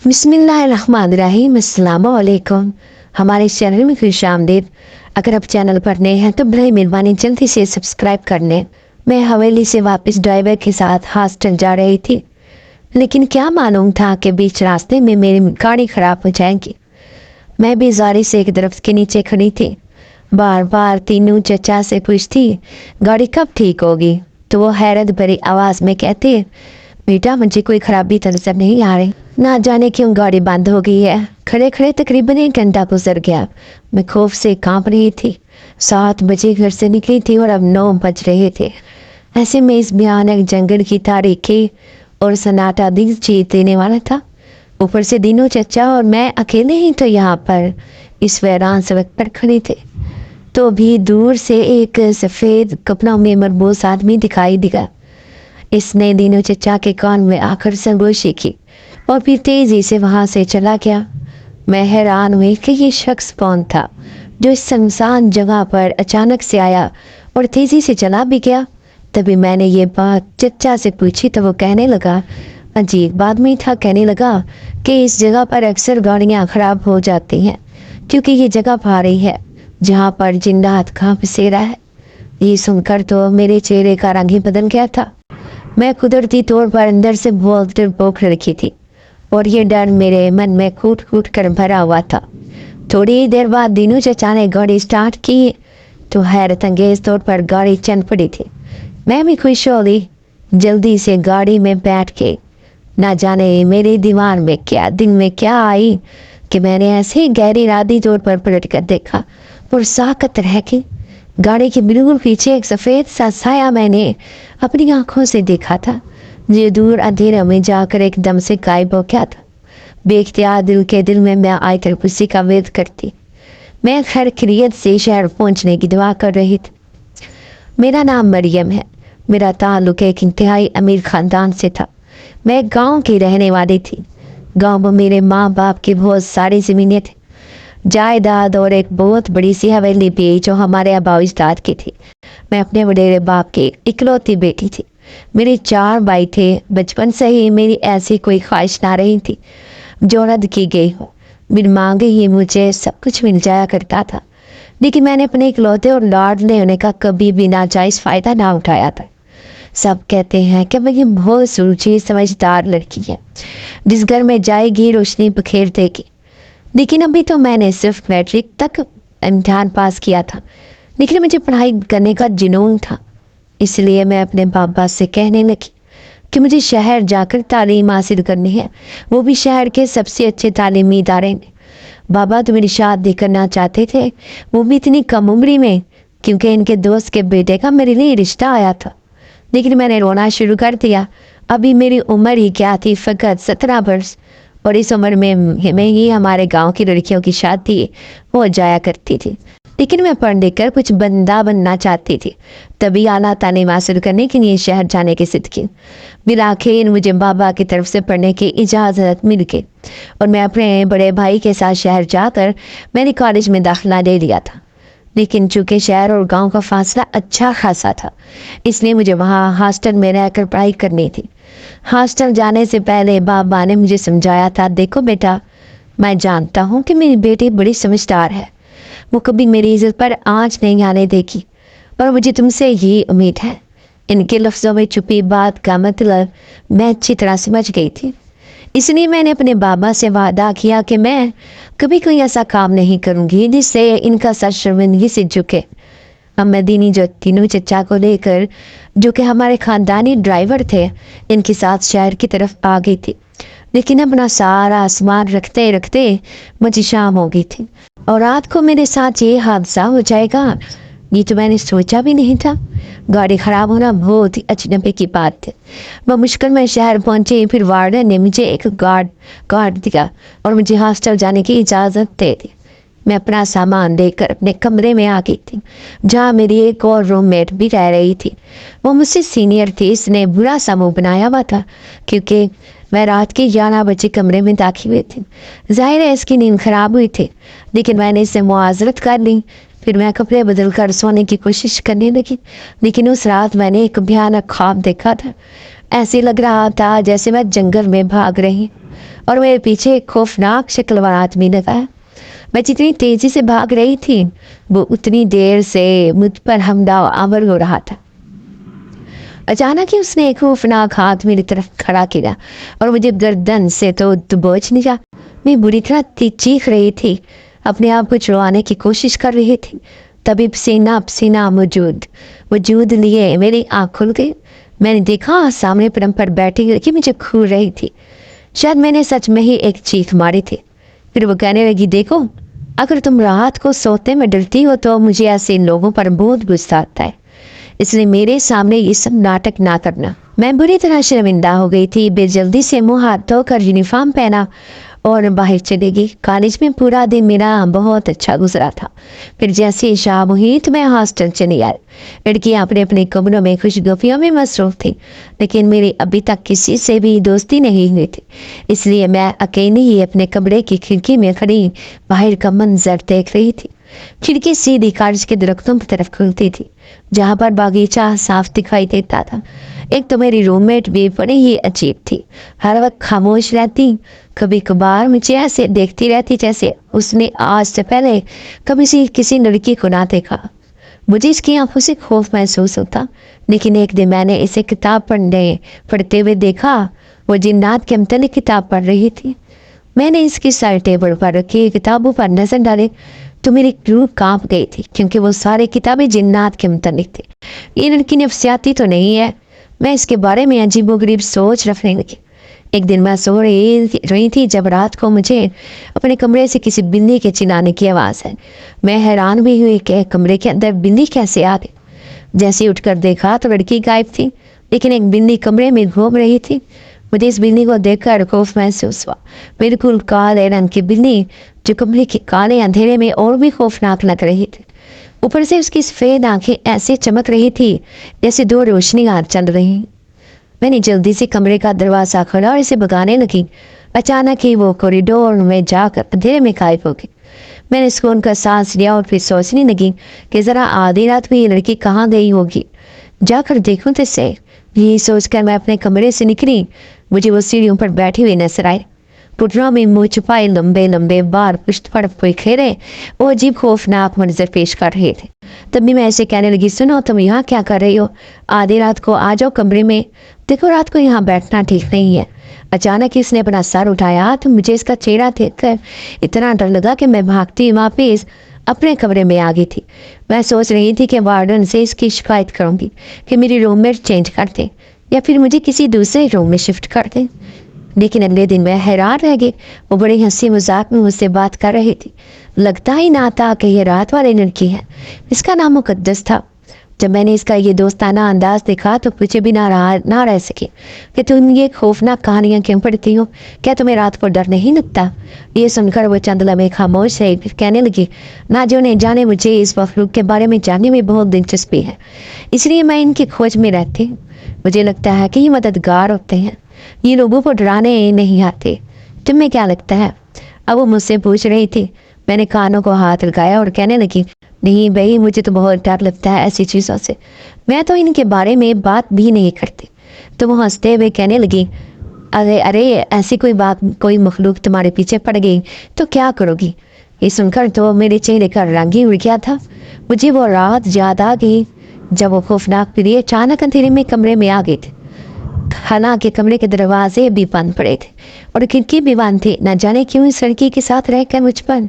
बिस्मिल्लाहिर्रहमानिर्रहीम, अस्सलाम वालेकुम। हमारे इस चैनल में खुश आमदीद। अगर आप चैनल पर नए हैं तो बड़ी मेहरबानी जल्दी से सब्सक्राइब कर लें। मैं हवेली से वापस ड्राइवर के साथ हॉस्टल जा रही थी, लेकिन क्या मालूम था कि बीच रास्ते में मेरी गाड़ी खराब हो जाएगी। मैं बेजारी से एक दरख्त के नीचे खड़ी थी, बार बार तीनों चचा से पूछती गाड़ी कब ठीक होगी, तो वो हैरत भरी आवाज़ में कहते बेटा मुझे कोई खराबी नजर नहीं आ रही, ना जाने क्यों गाड़ी बंद हो गई है। खड़े खड़े तकरीबन 1 घंटा गुजर गया। मैं खौफ से कांप रही थी। 7 बजे घर से निकली थी और अब 9 बज रहे थे। ऐसे में इस भयानक जंगल की तारीकी और सन्नाटा दिल जीत देने वाला था। ऊपर से दिनों चचा और मैं अकेले ही तो यहाँ पर इस वीरान सड़क पर खड़े थे। तो भी दूर से एक सफ़ेद कपड़ों में मरबूस आदमी दिखाई दिया। इसने दिनों चचा के कान में आकर सरगोशी की और फिर तेजी से वहां से चला गया। मैं हैरान हुई कि ये शख्स कौन था जो इस सुनसान जगह पर अचानक से आया और तेजी से चला भी गया। तभी मैंने ये बात चचा से पूछी तो वो कहने लगा, अजीब आदमी था, कहने लगा कि इस जगह पर अक्सर गाड़ियाँ खराब हो जाती हैं क्योंकि ये जगह भारी है जहाँ पर जिन्नात का बसेरा है। ये सुनकर तो मेरे चेहरे का रंग ही बदल गया था। मैं कुदरती तौर पर अंदर से बहुत डरपोक रखी थी और ये डर मेरे मन में कूट कूट कर भरा हुआ था। थोड़ी देर बाद दिनों चचा ने गाड़ी स्टार्ट की तो हैरत अंगेज तौर पर गाड़ी चल पड़ी थी। मैं भी खुश हो गई। जल्दी से गाड़ी में बैठ के ना जाने मेरे दिमाग में क्या दिल में क्या आई कि मैंने ऐसे ही गहरी इरादी तौर पर पलट कर देखा और साकत रह के गाड़ी के बिल्कुल पीछे एक सफ़ेद सा साया मैंने अपनी आंखों से देखा था, जो दूर अंधेरे में जाकर एकदम से गायब हो गया था। बेख्तियार दिल के दिल में मैं आकर उसी का वेद करती। मैं खैर खैरियत से शहर पहुंचने की दुआ कर रही थी। मेरा नाम मरियम है। मेरा ताल्लुक एक इंतहाई अमीर ख़ानदान से था। मैं गांव की रहने वाली थी। गांव में मेरे माँ बाप की बहुत सारी ज़मीनें थी, जायदाद और एक बहुत बड़ी सी हवेली भी जो हमारे आबा अजदाद की थी। मैं अपने वडेरे बाप की इकलौती बेटी थी। मेरे 4 भाई थे। बचपन से ही मेरी ऐसी कोई ख्वाहिश ना रही थी जो रद्द की गई हो। बिन मांगे ही मुझे सब कुछ मिल जाया करता था, लेकिन मैंने अपने इकलौते और लाडले होने का कभी भी नाजायज़ फ़ायदा ना उठाया था। सब कहते हैं कि मैं बहुत सूझी समझदार लड़की है, जिस घर में जाएगी रोशनी बखेर देगी। लेकिन अभी तो मैंने सिर्फ मैट्रिक तक इम्तिहान पास किया था, लेकिन मुझे पढ़ाई करने का जुनून था। इसलिए मैं अपने पापा से कहने लगी कि मुझे शहर जाकर तालीम हासिल करनी है, वो भी शहर के सबसे अच्छे तालीमी इदारे में। बाबा तो मेरी शादी करना चाहते थे, वो भी इतनी कम उम्री में, क्योंकि इनके दोस्त के बेटे का मेरे लिए रिश्ता आया था। लेकिन मैंने रोना शुरू कर दिया। अभी मेरी उम्र ही क्या थी, फ़कत 17 वर्ष, और इस उम्र में ही हमारे गांव की लड़कियों की शादी हो जाया करती थी। लेकिन मैं पढ़ लिख कर कुछ बंदा बनना चाहती थी। तभी आला तालीम हासिल करने के लिए शहर जाने की जिद की। बिलाखिर मुझे बाबा की तरफ से पढ़ने की इजाज़त मिल गई और मैं अपने बड़े भाई के साथ शहर जाकर मैंने कॉलेज में दाखिला ले लिया था। लेकिन चूँकि शहर और गांव का फासला अच्छा खासा था, इसलिए मुझे वहाँ हॉस्टल में रहकर पढ़ाई करनी थी। हॉस्टल जाने से पहले बाबा ने मुझे समझाया था, देखो बेटा, मैं जानता हूँ कि मेरी बेटी बड़ी समझदार है, वो कभी मेरी इज्जत पर आँच नहीं आने देगी, पर मुझे तुमसे ये उम्मीद है। इनके लफ्ज़ों में छुपी बात का मतलब मैं अच्छी तरह समझ गई थी। इसलिए मैंने अपने बाबा से वादा किया कि मैं कभी कोई ऐसा काम नहीं करूँगी जिससे इनका सर शर्मिंदगी से झुके। अब मैं तीनों चचा को लेकर, जो कि हमारे ख़ानदानी ड्राइवर थे, इनके साथ शहर की तरफ आ गई थी। लेकिन अपना सारा सामान रखते रखते मुझे शाम हो गई थी और रात को मेरे साथ ये हादसा हो जाएगा, ये तो मैंने सोचा भी नहीं था। गाड़ी ख़राब होना बहुत ही अचंभे की बात थी। वह मुश्किल में शहर पहुंचे, फिर वार्डन ने मुझे एक गार्ड दिया और मुझे हॉस्टल जाने की इजाज़त दे दी। मैं अपना सामान लेकर अपने कमरे में आ गई थी, जहाँ मेरी एक और रूममेट भी रह रही थी। वो मुझसे सीनियर थी। इसने बुरा सा मुँह बनाया हुआ था क्योंकि मैं रात के 11 बजे कमरे में दाखिल हुई थी। जाहिर है इसकी नींद खराब हुई थी, लेकिन मैंने इससे मुआज़रत कर ली। फिर मैं कपड़े बदल कर सोने की कोशिश करने लगी, लेकिन उस रात मैंने एक भयानक ख्वाब देखा था। ایسے لگ رہا تھا جیسے میں جنگل میں بھاگ رہی اور میرے پیچھے ایک خوفناک شکل والا آدمی لگا ہے۔ میں جتنی تیزی سے بھاگ رہی تھی وہ اتنی دیر سے مجھ پر حملہ آور ہو رہا تھا۔ اچانک ہی اس نے ایک خوفناک ہاتھ میری طرف کھڑا کیا اور مجھے گردن سے تو دبوچ لیا۔ میں بری طرح چیخ رہی تھی، اپنے آپ کو چھڑوانے کی کوشش کر رہی تھی۔ تبھی پسینہ وجود لیے میری آنکھ کھل گئی۔ میں نے دیکھا سامنے پلنگ پر بیٹھی لڑکی مجھے گھور رہی تھی۔ شاید میں نے سچ میں ہی ایک چیخ ماری تھی۔ پھر وہ کہنے لگی، دیکھو اگر تم رات کو سوتے میں ڈرتی ہو تو مجھے ایسے لوگوں پر بہت غصہ آتا ہے، اس لیے میرے سامنے یہ سب ناٹک نہ کرنا۔ میں بری طرح شرمندہ ہو گئی تھی۔ بے جلدی سے منہ ہاتھ دھو کر یونیفارم پہنا اور باہر چلے گئی۔ کالج میں پورا دن میرا بہت اچھا گزرا تھا۔ پھر جیسے شام ہوئی تو میں ہاسٹل چلی آئی۔ لڑکیاں اپنے اپنے کمروں میں خوش گپیوں میں مصروف تھی، لیکن میری ابھی تک کسی سے بھی دوستی نہیں ہوئی تھی، اس لیے میں اکیلی ہی اپنے کمرے کی کھڑکی میں کھڑی باہر کا منظر دیکھ رہی تھی۔ کھڑکی سیدھی کالج کے درختوں کی طرف کھلتی تھی، جہاں پر باغیچہ صاف دکھائی دیتا تھا۔ ایک تو میری روم میٹ بھی بڑی ہی عجیب تھی، ہر وقت خاموش رہتی، کبھی کبھار مجھے ایسے دیکھتی رہتی جیسے اس نے آج سے پہلے کبھی کسی لڑکی کو نہ دیکھا۔ مجھے اس کی آنکھوں سے خوف محسوس ہوتا، لیکن ایک دن میں نے اسے کتاب پڑھتے ہوئے دیکھا۔ وہ جنات کے متعلق کتاب پڑھ رہی تھی۔ میں نے اس کی سائڈ ٹیبل پر رکھی کتابوں پر نظر ڈالی تو میری روح کانپ گئی تھی، کیونکہ وہ ساری کتابیں جنات کے متعلق تھی۔ یہ لڑکی نفسیاتی تو نہیں ہے؟ میں اس کے بارے میں عجیب و غریب سوچ رکھنے لگی۔ ایک دن میں سو رہی تھی جب رات کو مجھے اپنے کمرے سے کسی بلی کے چلانے کی آواز ہے۔ میں حیران بھی ہوئی کہ کمرے کے اندر بلی کیسے آ گئی۔ جیسے اٹھ کر دیکھا تو لڑکی غائب تھی، لیکن ایک بلی کمرے میں گھوم رہی تھی۔ مجھے اس بلی کو دیکھ کر خوف محسوس ہوا، بالکل کالے رنگ کی بلی جو کمرے کے کالے اندھیرے میں اور بھی خوفناک لگ رہی تھی۔ اوپر سے اس کی سفید آنکھیں ایسے چمک رہی تھی جیسے دو روشنیاں چل رہی۔ میں نے جلدی سے کمرے کا دروازہ کھولا اور اسے بھگانے لگی۔ اچانک ہی وہ کوریڈور میں جا کر اندھیرے میں غائب ہو گئی۔ میں نے سکون کا سانس لیا اور پھر سوچنے لگی کہ ذرا آدھی رات میں یہ لڑکی کہاں گئی ہوگی، جا کر دیکھوں تو سے۔ یہی سوچ کر میں اپنے کمرے سے نکلی۔ مجھے وہ سیڑھیوں پر بیٹھی ہوئی نظر آئی، پٹروں میں منہ چھپائے، لمبے لمبے بار پشت پر پھیرے، وہ عجیب خوفناک منظر پیش کر رہے تھے۔ تبھی میں ایسے کہنے لگی، سنو تم یہاں کیا کر رہی ہو؟ آدھی رات کو آ جاؤ کمرے میں، دیکھو رات کو یہاں بیٹھنا ٹھیک نہیں ہے۔ اچانک اس نے اپنا سر اٹھایا تو مجھے اس کا چہرہ دیکھ کر اتنا ڈر لگا کہ میں بھاگتی واپس اپنے کمرے میں آ گئی تھی۔ میں سوچ رہی تھی کہ وارڈن سے اس کی شکایت کروں گی کہ میری روم میٹ چینج کر دیں یا پھر مجھے کسی دوسرے روم میں شفٹ کر دیں، لیکن اگلے دن میں حیران رہ گئی۔ وہ بڑی ہنسی مذاق میں مجھ سے بات کر رہی تھی۔ لگتا ہی نہ تھا کہ یہ رات والی لڑکی ہے۔ اس کا نام مقدس تھا۔ جب میں نے اس کا یہ دوستانہ انداز دیکھا تو پوچھے بھی نہ رہ سکے کہ تم یہ خوفناک کہانیاں کیوں پڑھتی ہو؟ کیا تمہیں رات کو ڈر نہیں لگتا؟ یہ سن کر وہ چند لمحے خاموش رہی، پھر کہنے لگی، نہ جو نہیں جانے مجھے اس مخلوق کے بارے میں جاننے میں بہت دلچسپی ہے، اس لیے میں ان کی کھوج میں رہتی ہوں۔ مجھے لگتا ہے کہ یہ مددگار ہوتے ہیں، یہ لوگوں کو ڈرانے نہیں آتے۔ تمہیں کیا لگتا ہے؟ اب وہ مجھ سے پوچھ رہی تھی۔ میں نے کانوں کو ہاتھ لگایا اور کہنے لگی، نہیں بھائی، مجھے تو بہت ڈر لگتا ہے ایسی چیزوں سے، میں تو ان کے بارے میں بات بھی نہیں کرتی۔ تو وہ ہنستے ہوئے کہنے لگی، ارے ایسی کوئی مخلوق تمہارے پیچھے پڑ گئی تو کیا کرو گی؟ یہ سن کر تو میرے چہرے کا رنگ ہی اڑ گیا تھا۔ مجھے وہ رات یاد آ گئی جب وہ خوفناک پری اچانک اندھیرے میں کمرے میں آ گئی تھی۔ حالانکہ کمرے کے دروازے بھی بند پڑے تھے اور کھڑکی بھی بند تھی۔ نہ جانے کیوں اس لڑکی کے ساتھ رہ کر مجھ پر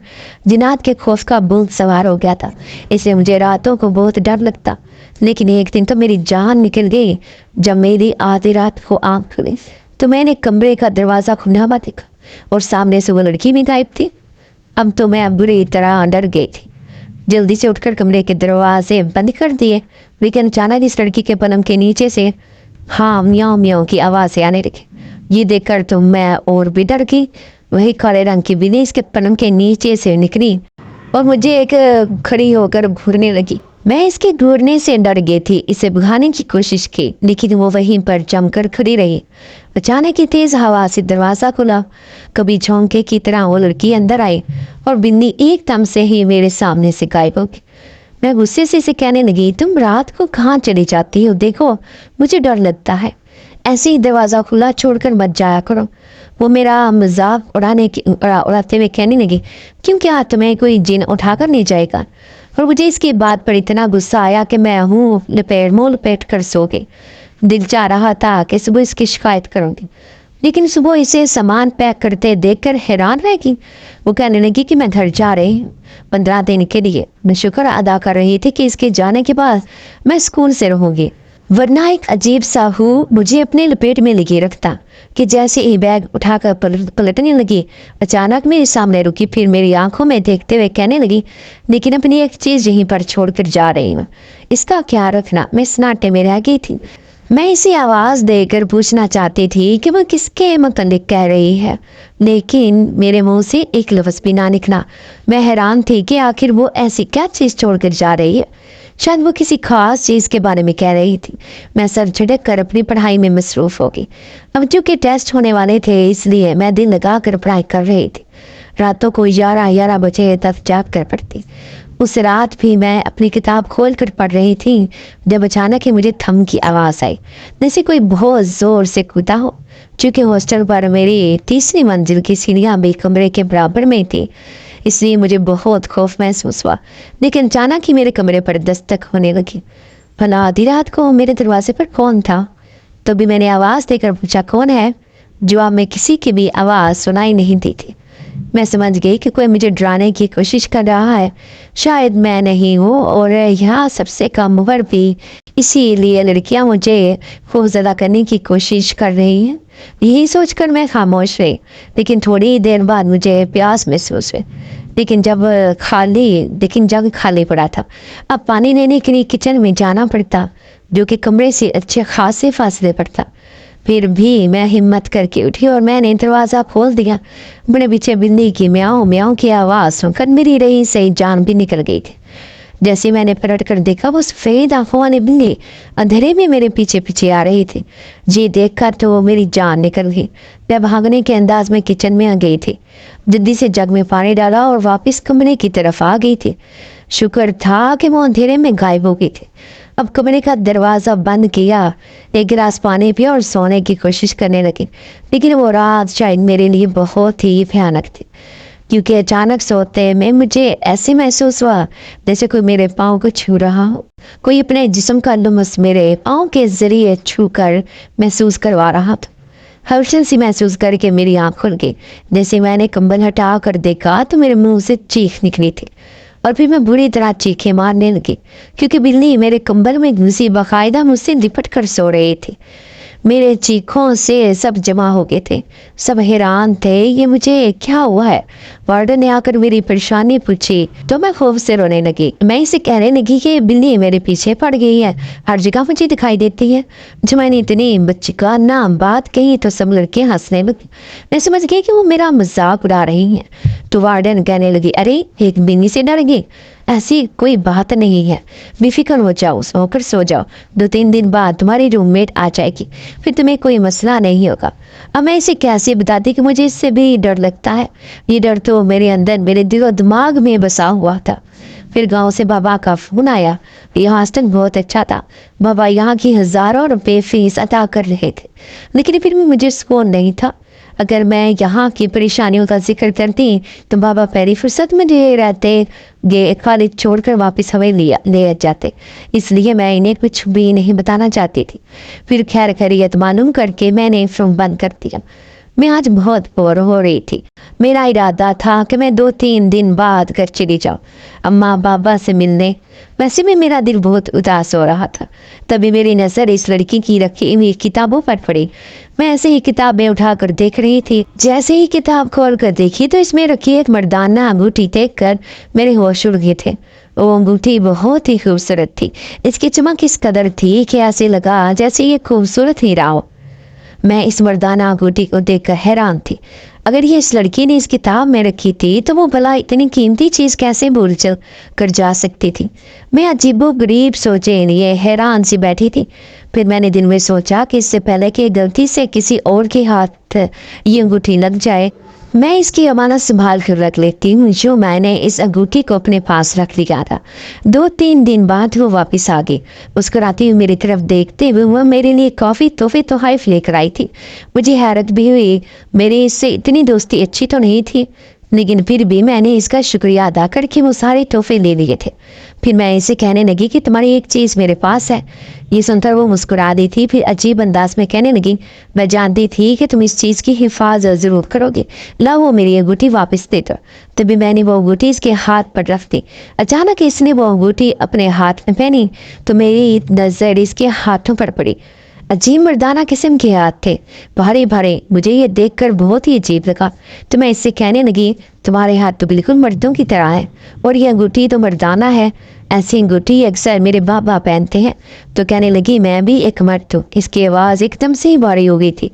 جنات کے خوف کا بھوت سوار ہو گیا تھا، اس لیے مجھے راتوں کو بہت ڈر لگتا۔ لیکن ایک دن تو میری جان نکل گئی جب میری آدھی رات کو آنکھ کھلی تو میں نے کمرے کا دروازہ کھلا ہوا دیکھا اور سامنے سے وہ لڑکی بھی غائب تھی۔ اب تو میں بری طرح ڈر گئی تھی۔ جلدی سے اٹھ کر کمرے کے دروازے بند کر دیے، لیکن اچانک اس لڑکی کے پلنگ کے نیچے سے ہاں میاؤں میاؤں کی آوازیں آنے لگی۔ یہ دیکھ کر تو میں اور بھی ڈر گئی۔ وہی کالے رنگ کی بلی اس کے پلنگ کے نیچے سے نکلی اور مجھے ایک کھڑی ہو کر گھورنے لگی۔ میں اس کے گھورنے سے ڈر گئی تھی، اسے بھگانے کی کوشش کی، لیکن وہ وہیں پر جم کر کھڑی رہی۔ اچانک ہی تیز ہوا سے دروازہ کھلا، کبھی جھونکے کی طرح وہ لڑکی اندر آئی اور بلی ایک دم سے ہی میرے سامنے سے غائب ہو گئی۔ میں غصے سے اسے کہنے لگی، تم رات کو کہاں چلی جاتی ہو؟ دیکھو مجھے ڈر لگتا ہے۔ ऐसे ही दरवाज़ा खुला छोड़कर मत जाया करो। वो मेरा मजाक उड़ाते हुए कहने लगी, क्यों, क्या तुम्हें कोई जिन उठाकर नहीं जाएगा? और मुझे इसकी बात पर इतना गुस्सा आया कि मैं मुँह लपेट कर सो गई। दिल चाह रहा था कि सुबह इसकी शिकायत करूँगी, लेकिन सुबह इसे सामान पैक करते देखकर हैरान रह गई। वो कहने लगी कि मैं घर जा रही हूँ 15 दिन के लिए। मैं शुक्र अदा कर रही थी कि इसके जाने के बाद मैं स्कूल से रहूँगी, वरना एक अजीब सा हूँ मुझे अपने लपेट में लगे रखता। कि जैसे ही बैग उठाकर पलटने लगी, अचानक मेरे सामने रुकी, फिर मेरी आंखों में देखते हुए कहने लगी, लेकिन अपनी एक चीज़ यहीं पर छोड़कर जा रही हूँ, इसका क्या रखना। मैं सन्नाटे में रह गई थी। मैं इसे आवाज़ देकर पूछना चाहती थी कि वह किसके मुतल्लिक कह रही है, लेकिन मेरे मुंह से एक लफ्ज़ भी ना निकला। मैं हैरान थी कि आखिर वो ऐसी क्या चीज़ छोड़कर जा रही है। शायद वो किसी खास चीज़ के बारे में कह रही थी। मैं सर झटक कर अपनी पढ़ाई में मसरूफ़ हो गई। अब चूँकि टेस्ट होने वाले थे, इसलिए मैं दिल लगा कर पढ़ाई कर रही थी। रातों को 11 बजे तक जाग कर पढ़ती। उस रात भी मैं अपनी किताब खोल कर पढ़ रही थी जब अचानक ही मुझे थम की आवाज़ आई, जैसे कोई बहुत ज़ोर से कूदा हो। चूँकि हॉस्टल पर मेरी तीसरी मंजिल की सीढ़ियाँ भी कमरे के बराबर में थी, इसलिए मुझे बहुत खौफ महसूस हुआ। लेकिन अचानक ही मेरे कमरे पर दस्तक होने लगी। भला आधी रात को मेरे दरवाजे पर कौन था? तो भी मैंने आवाज़ देकर पूछा, कौन है? जवाब में किसी की भी आवाज़ सुनाई नहीं दी थी। मैं समझ गई कि कोई मुझे डराने की कोशिश कर रहा है। शायद मैं नहीं हूँ और यहाँ सबसे कम उम्र भी, इसीलिए लड़कियाँ मुझे खौफजदा करने की कोशिश कर रही हैं। यही सोचकर मैं खामोश रही। लेकिन थोड़ी देर बाद मुझे प्यास महसूस हुई, लेकिन जग खाली पड़ा था। अब पानी लेने के लिए किचन में जाना पड़ता, जो कि कमरे से अच्छे खासे फासले पर था। फिर भी मैं हिम्मत करके उठी और मैंने दरवाज़ा खोल दिया। मेरे पीछे बिल्ली की म्याऊं म्याऊं की आवाज़ सुनकर मेरी रही सही जान भी निकल गई थी। जैसे मैंने पलट कर देखा, वो सफ़ेद आंखों वाली बिल्ली अंधेरे में मेरे पीछे पीछे आ रही थी। जी देखकर तो मेरी जान निकल गई। मैं भागने के अंदाज में किचन में आ गई थी, जल्दी से जग में पानी डाला और वापस कमरे की तरफ आ गई थी। शुक्र था कि वो अंधेरे में गायब हो गई थी। अब कमरे का दरवाज़ा बंद किया, एक गिलास पानी पिया और सोने की कोशिश करने लगी। लेकिन वो रात शायद मेरे लिए बहुत ही भयानक थी, क्योंकि अचानक सोते में मुझे ऐसे महसूस हुआ जैसे कोई मेरे पाँव को छू रहा हो। कोई अपने जिस्म का लम्स मेरे पाँव के जरिए छू कर महसूस करवा रहा था। हलचल सी महसूस करके मेरी आँख खुल गई। जैसे मैंने कंबल हटा कर देखा तो मेरे मुंह से चीख निकली थी, और फिर मैं बुरी तरह चीखें मारने लगी, क्योंकि बिल्ली मेरे कंबल में घुसी बाकायदा मुझसे लिपट कर सो रही थी। मेरे चीखों से सब जमा हो गए थे। सब हैरान थे, ये मुझे क्या हुआ है। वार्डन ने आकर मेरी परेशानी पूछी तो मैं खौफ से रोने लगी। मैं इसे कहने लगी कि बिल्ली मेरे पीछे पड़ गई है, हर जगह मुझे दिखाई देती है। जब मैंने इतनी बच्ची का नाम बात कही तो सब लड़के हंसने लगी। मैं समझ गई कि वो मेरा मजाक उड़ा रही हैं। तो वार्डन कहने लगी, अरे एक बिल्ली से डर गई, ऐसी कोई बात नहीं है, बेफिक्र हो जाओ, सोकर सो जाओ। 2-3 दिन बाद तुम्हारी रूममेट आ जाएगी, फिर तुम्हें कोई मसला नहीं होगा। अब मैं इसे कैसे बताती कि मुझे इससे भी डर लगता है। ये डर तो मेरे अंदर, मेरे दिलो दिमाग में बसा हुआ था। फिर गांव से बाबा का फोन आया। ये हॉस्टल बहुत अच्छा था। बाबा यहाँ की हज़ारों रुपये फीस अदा कर रहे थे, लेकिन फिर भी मुझे सुकून नहीं था। अगर मैं यहाँ की परेशानियों का जिक्र करती तो बाबा पहली फुर्सत में जे रहते ये कॉलेज छोड़कर वापस हमें ले जाते, इसलिए मैं इन्हें कुछ भी नहीं बताना चाहती थी। फिर खैर खैरियत मालूम करके मैंने फोन बंद कर दिया। मैं आज बहुत बोर हो रही थी। मेरा इरादा था कि मैं 2-3 दिन बाद घर चली जाऊँ अम्मा बाबा से मिलने। वैसे भी मेरा दिल बहुत उदास हो रहा था। तभी मेरी नज़र इस लड़की की रखी हुई किताबों पर पड़ी। मैं ऐसे ही किताबें उठाकर देख रही थी। जैसे ही किताब खोल कर देखी तो इसमें रखी एक मर्दाना अंगूठी देखकर मेरे होश उड़ गए थे। वो अंगूठी बहुत ही खूबसूरत थी। इसकी चमक इस कदर थी कि ऐसे लगा जैसे ये खूबसूरत ही रहा हो। मैं इस मर्दाना अंगूठी को देखकर हैरान थी। अगर ये इस लड़की ने इस किताब में रखी थी तो वो भला इतनी कीमती चीज़ कैसे भूल चल कर जा सकती थी। मैं अजीबो गरीब सोचे लिए हैरान सी बैठी थी। फिर मैंने दिल में सोचा कि इससे पहले कि गलती से किसी और के हाथ ये अंगूठी लग जाए, मैं इसकी अमानत संभाल कर रख लेती हूँ जो मैंने इस अंगूठी को अपने पास रख लिया था। 2-3 दिन बाद वो वापस आ गई। मुस्कुराती हुई मेरी तरफ देखते हुए वो मेरे लिए काफ़ी तोहफे तोहफ़ लेकर आई थी। मुझे हैरत भी हुई, मेरी इससे इतनी दोस्ती अच्छी तो नहीं थी, लेकिन फिर भी मैंने इसका शुक्रिया अदा करके वो सारे तोहफे ले लिए थे। फिर मैं इसे कहने लगी कि तुम्हारी एक चीज़ मेरे पास है। ये सुनकर वो मुस्कुरा दी थी, फिर अजीब अंदाज में कहने लगी, मैं जानती थी कि तुम इस चीज़ की हिफाजत ज़रूर करोगे, लाओ वो मेरी अंगूठी वापस दे दो। तभी मैंने वो अंगूठी इसके हाथ पर रख दी। अचानक इसने वो अंगूठी अपने हाथ में पहनी तो मेरी नज़र इसके हाथों पर पड़ी। अजीब मर्दाना किस्म के हाथ थे, भारे भारे। मुझे ये देखकर बहुत ही अजीब लगा, तो मैं इससे कहने लगी, तुम्हारे हाथ तो बिल्कुल मर्दों की तरह है और ये अंगूठी तो मर्दाना है, ऐसी अंगूठी अक्सर मेरे बाबा पहनते हैं। तो कहने लगी, मैं भी एक मर्द हूँ। इसकी आवाज़ एकदम से ही भारी हो गई थी।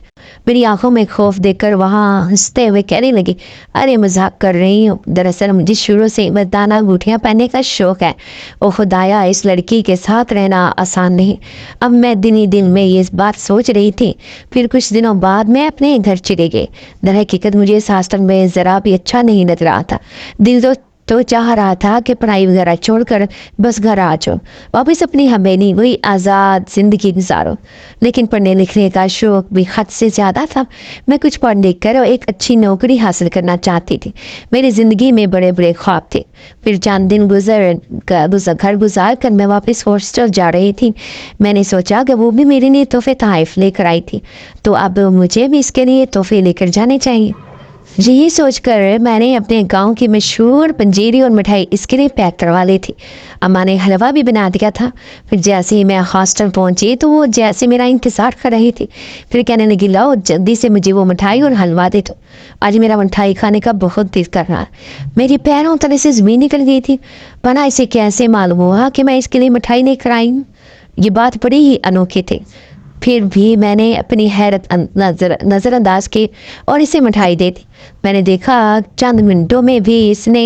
मेरी आंखों में खौफ देखकर वहाँ हंसते हुए कहने लगी, अरे मजाक कर रही हूँ, दरअसल मुझे शुरू से मर्दाना अंगूठियाँ पहनने का शौक़ है। ओ खुदाया, इस लड़की के साथ रहना आसान नहीं। अब मैं दिन ही दिन में ये बात सोच रही थी। फिर कुछ दिनों बाद मैं अपने घर चले गई। दर हकीकत मुझे इस हॉस्टल में ज़रा भी अच्छा नहीं लग रहा था। दिल तो चाह रहा था कि पढ़ाई वगैरह छोड़कर बस घर आ जाओ, वापस अपनी हमें वही आज़ाद ज़िंदगी गुजारो। लेकिन पढ़ने लिखने का शौक़ भी हद से ज़्यादा था। मैं कुछ पढ़ लिख कर और एक अच्छी नौकरी हासिल करना चाहती थी। मेरी ज़िंदगी में बड़े बड़े ख्वाब थे। फिर चंद दिन घर गुजार कर मैं वापस हॉस्टल जा रही थी। मैंने सोचा कि वो भी मेरे लिए तोहफे तोहफ़ लेकर आई थी, तो अब मुझे भी इसके लिए तोहफे लेकर जाने चाहिए। यही सोचकर मैंने अपने गांव की मशहूर पंजीरी और मिठाई इसके लिए पैक करवा ली थी। अम्मा ने हलवा भी बना दिया था। फिर जैसे ही मैं हॉस्टल पहुंची तो वो जैसे मेरा इंतज़ार कर रही थी। फिर कहने लगी, लाओ जल्दी से मुझे वो मिठाई और हलवा दे दो, आज मेरा मिठाई खाने का बहुत दिल कर रहा है। मेरी पैरों तले से ज़मीन निकल गई थी। बना इसे कैसे मालूम हुआ कि मैं इसके लिए मिठाई लेकर आई हूँ? ये बात बड़ी ही अनोखी थी। फिर भी मैंने अपनी हैरत नज़रअंदाज की और इसे मिठाई दे दी। मैंने देखा चंद मिनटों में भी इसने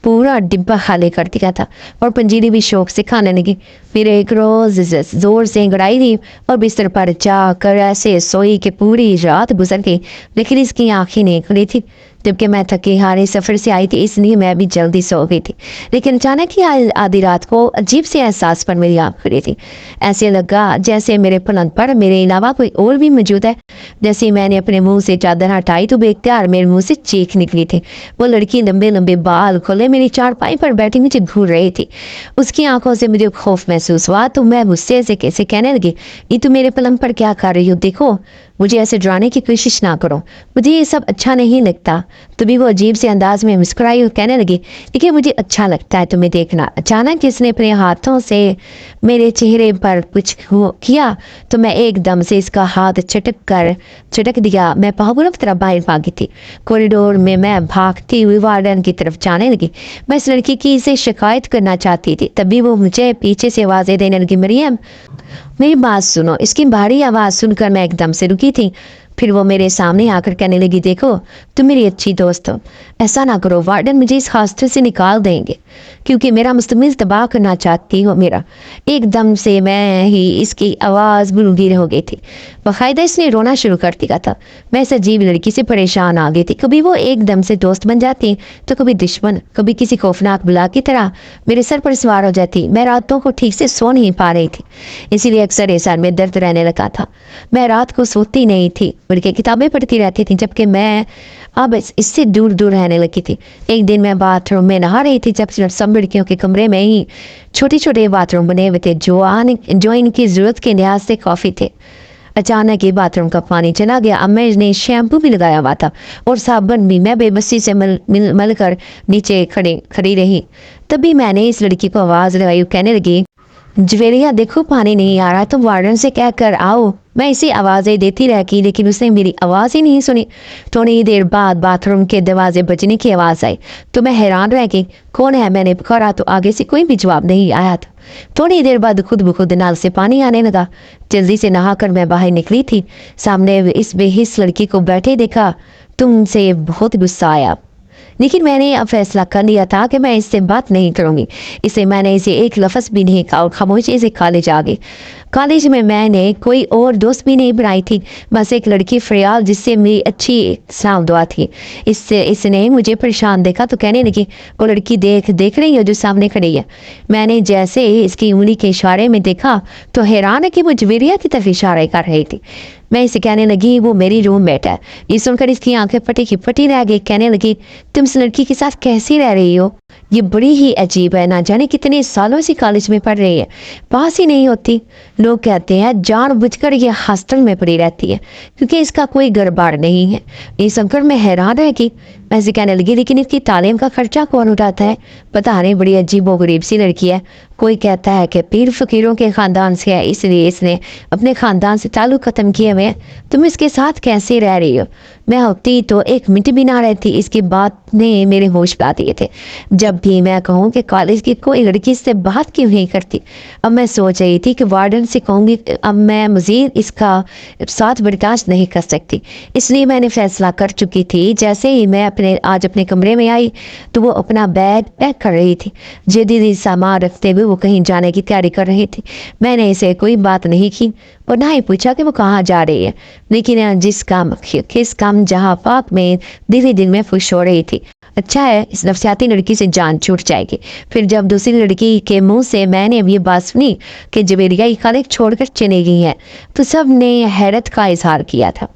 पूरा डिब्बा खाली कर दिया था और पंजीरी भी शौक से खाने लगी। फिर एक रोज़ ज़ोर से गड़ाई दी और बिस्तर पर जाकर ऐसे सोई कि पूरी रात गुजर गई, लेकिन इसकी आँखें नहीं खुली थी। जबकि मैं थकी हारे सफ़र से आई थी, इसलिए मैं भी जल्दी सो गई थी। लेकिन अचानक ही आधी रात को अजीब से एहसास पर मेरी आँख खुली थी। ऐसे लगा जैसे मेरे पलंग पर मेरे अलावा कोई और भी मौजूद है। जैसे मैंने अपने मुंह से चादर हटाई तो बेख्तियार मेरे मुंह से चीख निकली थी। वो लड़की लंबे लंबे बाल खोले मेरी चारपाई पर बैठी मुझे घूर रही थी। उसकी आंखों से मुझे खौफ महसूस हुआ, तो मैं गुस्से से कैसे कहने लगी, ये तुम मेरे पलंग पर क्या कर रही हो? देखो, मुझे ऐसे डराने की कोशिश ना करो, मुझे ये सब अच्छा नहीं लगता। तभी वो अजीब से अंदाज में मुस्कुराई और कहने लगी, देखिए मुझे अच्छा लगता है तुम्हें देखना। अचानक इसने अपने हाथों से मेरे चेहरे पर कुछ किया तो मैं एकदम से इसका हाथ चटक दिया। मैं पागलों की तरह बाहर भागी थी। कॉरिडोर में मैं भागती हुई वार्डन की तरफ जाने लगी। मैं इस लड़की की इसे शिकायत करना चाहती थी। तभी वो मुझे पीछे से आवाज़ें देने लगी, मरियम मेरी बात सुनो। इसकी भारी आवाज़ सुनकर मैं एकदम से रुकी थी। फिर वो मेरे सामने आकर कहने लगी, देखो तुम मेरी अच्छी दोस्त हो, ऐसा ना करो, वार्डन मुझे इस हॉस्टल से निकाल देंगे क्योंकि मेरा मुस्तमिल तबाह करना चाहती हो मेरा। एकदम से मैं ही इसकी आवाज़ बुलंदी हो गई थी। बाकायदा इसने रोना शुरू कर दिया था। मैं इस अजीब लड़की से परेशान आ गई थी। कभी वो एकदम से दोस्त बन जाती तो कभी दुश्मन, कभी किसी खौफनाक बुला की तरह मेरे सर पर सवार हो जाती। मैं रातों को ठीक से सो नहीं पा रही थी, इसीलिए अक्सर ये सर में दर्द रहने लगा था। मैं रात को सोती नहीं थी बल्कि किताबें पढ़ती रहती थी, जबकि मैं अब इससे दूर दूर रहने लगी थी। एक दिन मैं बाथरूम में नहा रही थी, जब सब लड़कियों के कमरे में ही छोटे छोटे बाथरूम बने हुए थे जो इनकी ज़रूरत के लिहाज से काफ़ी थे। अचानक ही बाथरूम का पानी चला गया। अब मैं ने शैम्पू भी लगाया हुआ था और साबुन भी। मैं बेबसी से मल कर नीचे खड़ी रही। तभी मैंने इस लड़की को आवाज़ लगाई, कहने लगी, जवेरिया देखो पानी नहीं आ रहा, तो वार्डन से कह कर आओ। मैं इसी आवाज़ें देती रह गई, लेकिन उसने मेरी आवाज़ ही नहीं सुनी। थोड़ी देर बाद बाथरूम के दरवाजे बजने की आवाज़ आई तो मैं हैरान रह गई, कौन है? मैंने पुकारा तो आगे से कोई भी जवाब नहीं आया था। थोड़ी देर बाद खुद ब खुद नल से पानी आने लगा। जल्दी से नहाकर मैं बाहर निकली थी। सामने इस बेहिस लड़की को बैठे देखा। तुमसे बहुत गुस्सा आया, लेकिन मैंने अब फैसला कर लिया था कि मैं इससे बात नहीं करूँगी। मैंने इसे एक लफ्ज़ भी नहीं कहा और खामोशी से कॉलेज आ गई। कॉलेज में मैंने कोई और दोस्त भी नहीं बनाई थी, बस एक लड़की फरियाल जिससे मेरी अच्छी सलाम दुआ थी। इसने मुझे परेशान देखा तो कहने लगी, वो लड़की देख रही हो जो सामने खड़ी है। मैंने जैसे ही इसकी उंगली के इशारे में देखा तो हैरान है कि वो जवेरिया की तरफ इशारे कर रही थी। मैं इसे कहने लगी, वो मेरी रूममेट है। ये सुनकर इसकी आंखें फटी की फटी रह गई। कहने लगी, तुम इस लड़की के साथ कैसी रह रही हो? ये बड़ी ही अजीब है, ना जाने कितने सालों से कॉलेज में पढ़ रही है, पास ही नहीं होती। लोग कहते हैं जानबूझकर ये हॉस्टल में पड़ी रहती है क्योंकि इसका कोई घर बार नहीं है। ये सुनकर मैं हैरान रह गई। मैं इसे कहने लगी, लेकिन इसकी तालीम का खर्चा कौन उठाता है? पता नहीं, बड़ी अजीब व गरीब सी लड़की है। कोई कहता है कि पीर फकीरों के ख़ानदान से है, इसलिए इसने अपने ख़ानदान से ताल्लुक़ ख़त्म किए हुए हैं। तुम इसके साथ कैसे रह रही हो? मैं होती तो एक मिनट भी ना रहती। इसकी बात ने मेरे होश उड़ा दिए थे। जब भी मैं कहूँ कि कॉलेज की कोई लड़की से बात क्यों नहीं करती। अब मैं सोच रही थी कि वार्डन से कहूँगी, अब मैं मज़ीद इसका साथ बर्दाश्त नहीं कर सकती। इसलिए मैंने फ़ैसला कर चुकी थी। जैसे ही मैं आज अपने कमरे में आई तो वो अपना बैग पैक कर रही थी। जदीद सामान रखते हुए वो कहीं जाने की तैयारी कर रही थी। मैंने इसे कोई बात नहीं की और ना ही पूछा कि वो कहाँ जा रही है, लेकिन किस काम जहाँ पाक में धीरे दिन में खुश हो रही थी। अच्छा है, इस नफसियाती लड़की से जान छूट जाएगी। फिर जब दूसरी लड़की के मुंह से मैंने ये बात सुनी कि जवेरिया कॉलेज छोड़कर चली गई है तो सब ने हैरत का इजहार किया था,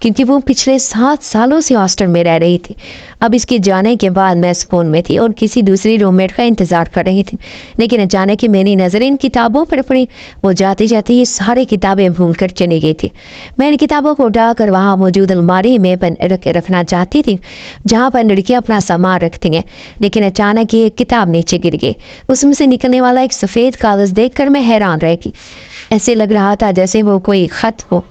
क्योंकि वो पिछले 7 सालों से हॉस्टल में रह रही थी। अब इसके जाने के बाद मैं सुकून में थी और किसी दूसरी रूममेट का इंतज़ार कर रही थी। लेकिन अचानक ही मेरी नज़र इन किताबों पर पड़ी। वो जाते जाते ये सारी किताबें भूल कर चली गई थी। मैं इन किताबों को उठाकर वहाँ मौजूद अलमारी में रखना चाहती थी जहाँ पर लड़कियाँ अपना सामान रखती हैं, लेकिन अचानक ये किताब नीचे गिर गई। उसमें से निकलने वाला एक सफ़ेद कागज़ देखकर मैं हैरान रह गई। ऐसे लग रहा था जैसे वो कोई ख़त हो।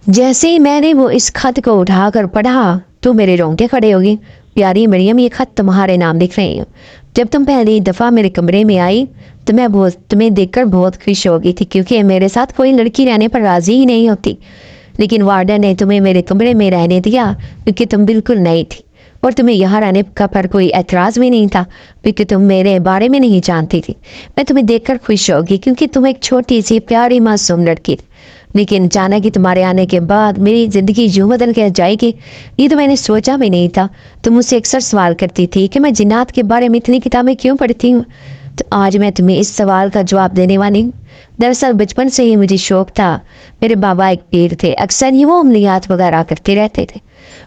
जैसे ही मैंने वो इस खत को उठाकर पढ़ा तो मेरे रोंगटे खड़े हो गए। प्यारी मरियम, ये खत तुम्हारे नाम लिख रही हूँ। जब तुम पहली दफ़ा मेरे कमरे में आई तो मैं तुम्हें देखकर बहुत खुश हो गई थी, क्योंकि मेरे साथ कोई लड़की रहने पर राज़ी ही नहीं होती। लेकिन वार्डन ने तुम्हें मेरे कमरे में रहने दिया क्योंकि तुम बिल्कुल नई थी और तुम्हें यहाँ रहने का पर कोई एतराज़ भी नहीं था, क्योंकि तुम मेरे बारे में नहीं जानती थी। मैं तुम्हें देखकर खुश हो गई क्योंकि तुम एक छोटी सी प्यारी मासूम लड़की थी। लेकिन अचानक ही तुम्हारे आने के बाद मेरी ज़िंदगी यूँ बदल के जाएगी, ये तो मैंने सोचा भी नहीं था। तुम मुझसे अक्सर सवाल करती थी कि मैं जिन्नात के बारे में इतनी किताबें क्यों पढ़ती हूँ, तो आज मैं तुम्हें इस सवाल का जवाब देने वाली हूँ। दरअसल बचपन से ही मुझे शौक़ था। मेरे बाबा एक पीर थे, अक्सर ही वो अमलियात वगैरह करते रहते थे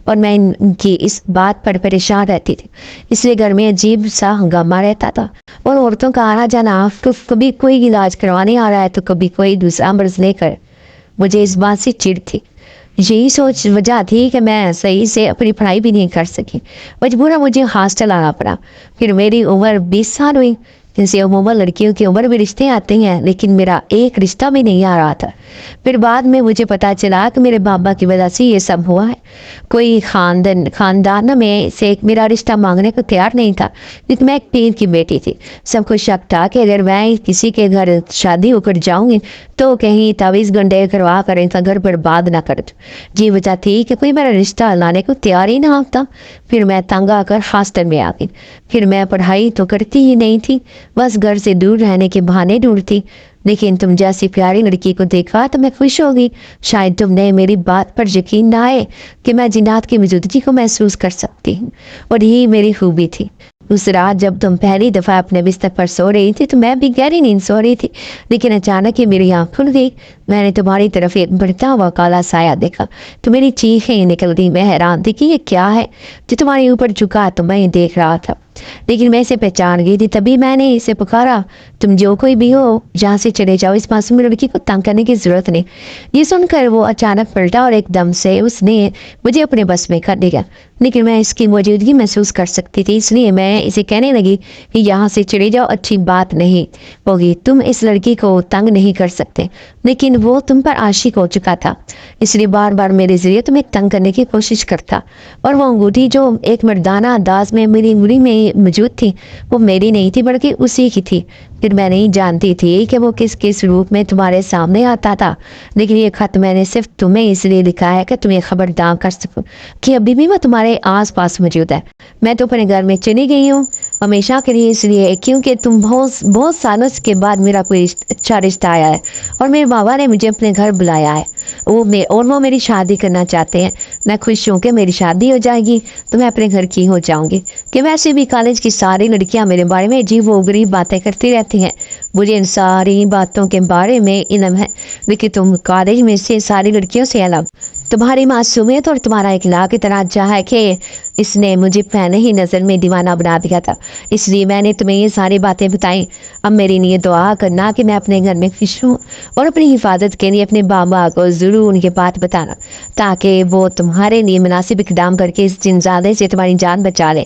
और मैं इनकी इस बात पर परेशान रहती थी। इसलिए घर में अजीब सा हंगामा रहता था और औरतों का आना जाना, तो कभी कोई इलाज करवाने आ रहा है तो कभी कोई दूसरा मर्ज लेकर। मुझे इस बात से चिढ़ थी। यही सोच वजह थी कि मैं सही से अपनी पढ़ाई भी नहीं कर सकी। मजबूरन मुझे हॉस्टल आना पड़ा। फिर मेरी उम्र 20 साल हुई। जैसे अमूमन लड़कियों की उम्र भी रिश्ते आते हैं, लेकिन मेरा एक रिश्ता भी नहीं आ रहा था। फिर बाद में मुझे पता चला कि मेरे बाबा की वजह से ये सब हुआ है। कोई खानदान में से मेरा रिश्ता मांगने को तैयार नहीं था, क्योंकि मैं एक पीर की बेटी थी। सबको शक था कि अगर मैं किसी के घर शादी होकर जाऊंगी तो कहीं तावीज़ गंडे करवा कर इनका घर बर्बाद ना कर दूं। ये वजह थी कि कोई मेरा रिश्ता लाने को तैयार ही ना होता। फिर मैं तंग आकर हॉस्टल में आ गई। फिर मैं पढ़ाई तो करती ही नहीं थी, बस घर से दूर रहने के बहाने ढूंढती। लेकिन तुम जैसी प्यारी लड़की को देखा तो मैं खुश हो गई। शायद तुमने मेरी बात पर यकीन ना आए कि मैं जिन्नात की मौजूदगी को महसूस कर सकती हूँ, और यही मेरी खूबी थी। उस रात जब तुम पहली दफ़ा अपने बिस्तर पर सो रही थी तो मैं भी गहरी नींद सो रही थी, लेकिन अचानक ही मेरी आँख खुल गई। मैंने तुम्हारी तरफ एक बढ़ता हुआ काला साया देखा तो मेरी चीखें निकल गई। मैं हैरान थी कि ये क्या है जो तुम्हारे ऊपर झुका तो मैं देख रहा था, लेकिन मैं इसे पहचान गई थी। तभी मैंने इसे पुकारा, तुम जो कोई भी हो जहाँ से चले जाओ, इस मासूम लड़की को तंग करने की ज़रूरत नहीं। ये सुनकर वो अचानक पलटा और एकदम से उसने मुझे अपने बस में कर लिया। लेकिन मैं इसकी मौजूदगी महसूस कर सकती थी, इसलिए मैं इसे कहने लगी कि यहाँ से चले जाओ, अच्छी बात नहीं होगी। तुम इस लड़की को तंग नहीं कर सकते, लेकिन वो तुम पर आशिक हो चुका था, इसलिए बार बार मेरे ज़रिए तुम्हें तंग करने की कोशिश करता। और वो अंगूठी जो एक मर्दाना अंदाज में मेरी उंगली में मौजूद थी वो मेरी नहीं थी बल्कि उसी की थी। फिर मैं नहीं जानती थी कि वो किस किस रूप में तुम्हारे सामने आता था, लेकिन ये खत मैंने सिर्फ तुम्हें इसलिए लिखा है कि तुम्हें खबरदार कर सकूं कि अभी भी वो तुम्हारे आस पास मौजूद है। मैं तो अपने घर में चली गई हूँ, हमेशा के लिए, इसलिए क्योंकि तुम बहुत बहुत सालों के बाद मेरा कोई अच्छा रिश्ता आया है और मेरे बाबा ने मुझे अपने घर बुलाया है। वो मेरी शादी करना चाहते हैं। मैं खुश हूँ कि मेरी शादी हो जाएगी तो मैं अपने घर की हो जाऊंगी। कि वैसे भी कॉलेज की सारी लड़कियां मेरे बारे में अजीब वो गरीब बातें करती रहती हैं। मुझे इन सारी बातों के बारे में इल्म है, लेकिन तुम कॉलेज में से सारी लड़कियों से अलग। तुम्हारी मासूमियत और तुम्हारा इखलाक इतना अच्छा है कि इसने मुझे पहले ही नज़र में दीवाना बना दिया था, इसलिए मैंने तुम्हें ये सारी बातें बताई। अब मेरी लिए दुआ करना कि मैं अपने घर में खुश हूँ, और अपनी हिफाजत के लिए अपने बाबा को ज़रूर उनके बात बताना, ताकि वो तुम्हारे लिए मुनासिब इकदाम करके इस जिनजादे से तुम्हारी जान बचा ले।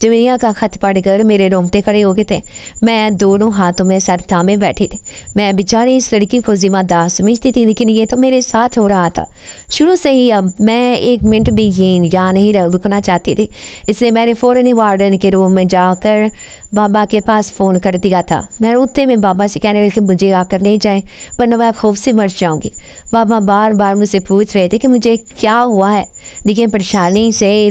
जमीनिया का खत पढ़कर मेरे रोंगटे खड़े हो गए थे। मैं दोनों हाथों में सर थामे बैठी थी। मैं बेचारी इस लड़की को जिम्मेदार समझती थी, लेकिन ये तो मेरे साथ हो रहा था शुरू से ही। अब मैं एक मिनट भी ये यहाँ नहीं रुकना चाहती थी, इसलिए मैंने फौरन ही वार्डन के रूम में जाकर बाबा के पास फ़ोन कर दिया था। मैं रोते में बाबा से कहने लगी कि मुझे आकर ले जाए, वरना मैं खौफ से मर जाऊंगी। बाबा बार बार मुझसे पूछ रहे थे कि मुझे क्या हुआ है, लेकिन परेशानी से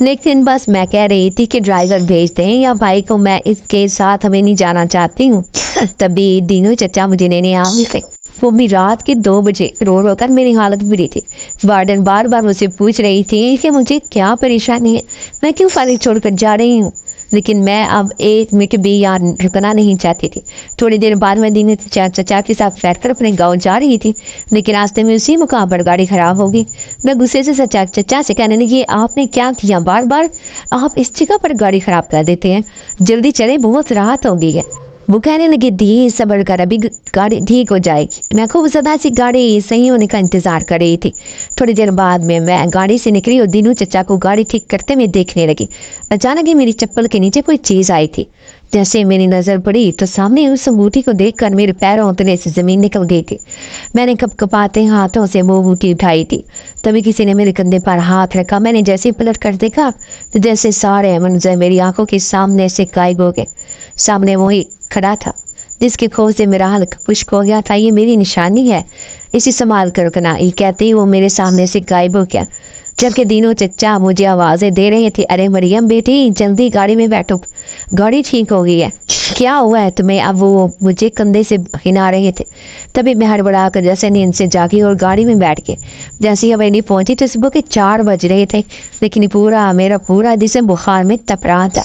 लेकिन बस मैं कह रही थी कि ड्राइवर भेज दें या भाई को, मैं इसके साथ हमें नहीं जाना चाहती हूँ। तभी दीनू चचा मुझे लेने आ गए थे। वो भी रात के 2 बजे रो रो कर मेरी हालत बुरी थी। वार्डन बार बार मुझसे पूछ रही थी कि मुझे क्या परेशानी है, मैं क्यों कॉलेज छोड़कर जा रही हूँ, लेकिन मैं अब एक मिनट भी यहाँ रुकना नहीं चाहती थी। थोड़ी देर बाद मैं दीनू चचा के साथ बैठकर अपने गाँव जा रही थी, लेकिन रास्ते में उसी मुकाम पर गाड़ी खराब हो गई। मैं गुस्से से चचा से कहने लगी, आपने क्या किया, बार बार आप इस जगह पर गाड़ी खराब कर देते हैं, जल्दी चले, बहुत राहत हो गई है। वो कहने लगी, दी सबर कर, अभी गाड़ी ठीक हो जाएगी। मैं खूब ज़्यादा सी गाड़ी सही होने का इंतज़ार कर रही थी। थोड़ी देर बाद में मैं गाड़ी से निकली और दीनू चचा को गाड़ी ठीक करते हुए देखने लगी। अचानक ही मेरी चप्पल के नीचे कोई चीज़ आई थी। जैसे मेरी नज़र पड़ी तो सामने उस अंगूठी को देखकर मेरे पैरों तले से ज़मीन निकल गई थी। मैंने कपकपाते हाथों से वो अंगूठी उठाई थी, तभी किसी ने मेरे कंधे पर हाथ रखा। मैंने जैसे पलट कर देखा तो जैसे सारे मंजर मेरी आंखों के सामने से गायब हो गए। सामने वही खड़ा था जिसके खौफ से मेरा हल्का खुश्क हो गया था। ये मेरी निशानी है, इसे संभाल कर रखना, ये कहते ही वो मेरे सामने से गायब हो गया। जबकि दीनू चचा मुझे आवाज़ें दे रहे थे, अरे मरियम बेटी जल्दी गाड़ी में बैठो, गाड़ी ठीक हो गई है, क्या हुआ है तुम्हें। अब वो मुझे कंधे से हिला रहे थे। तभी मैं हड़बड़ा कर जैसे नींद से जागी और गाड़ी में बैठ के जैसे ही हवेली पहुंची तो सुबह के 4 बज रहे थे, लेकिन मेरा पूरा जिस्म बुखार में तप रहा था।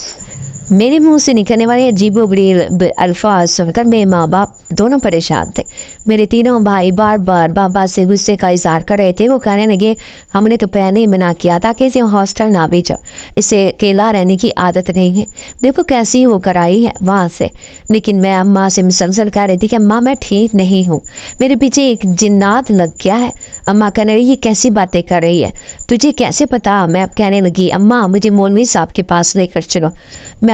मेरे मुंह से निकलने वाले अजीबोगरीब अल्फाज सुनकर मेरे माँ बाप दोनों परेशान थे। मेरे तीनों भाई बार बार बाबा से गुस्से का इजहार कर रहे थे। वो कहने लगे, हमने तो पहले ही मना किया था कि इसे हॉस्टल ना भेजो, इसे अकेला रहने की आदत नहीं है, देखो कैसी वो कराई है वहाँ से। लेकिन मैं अम्मा से मुसलसल कह रही थी कि अम्मा मैं ठीक नहीं हूँ, मेरे पीछे एक जिन्नात लग गया है। अम्मा कहने लगी, ये कैसी बातें कर रही है, तुझे कैसे पता। मैं कहने लगी, अम्मा मुझे मौलवी साहब के पास लेकर चलो,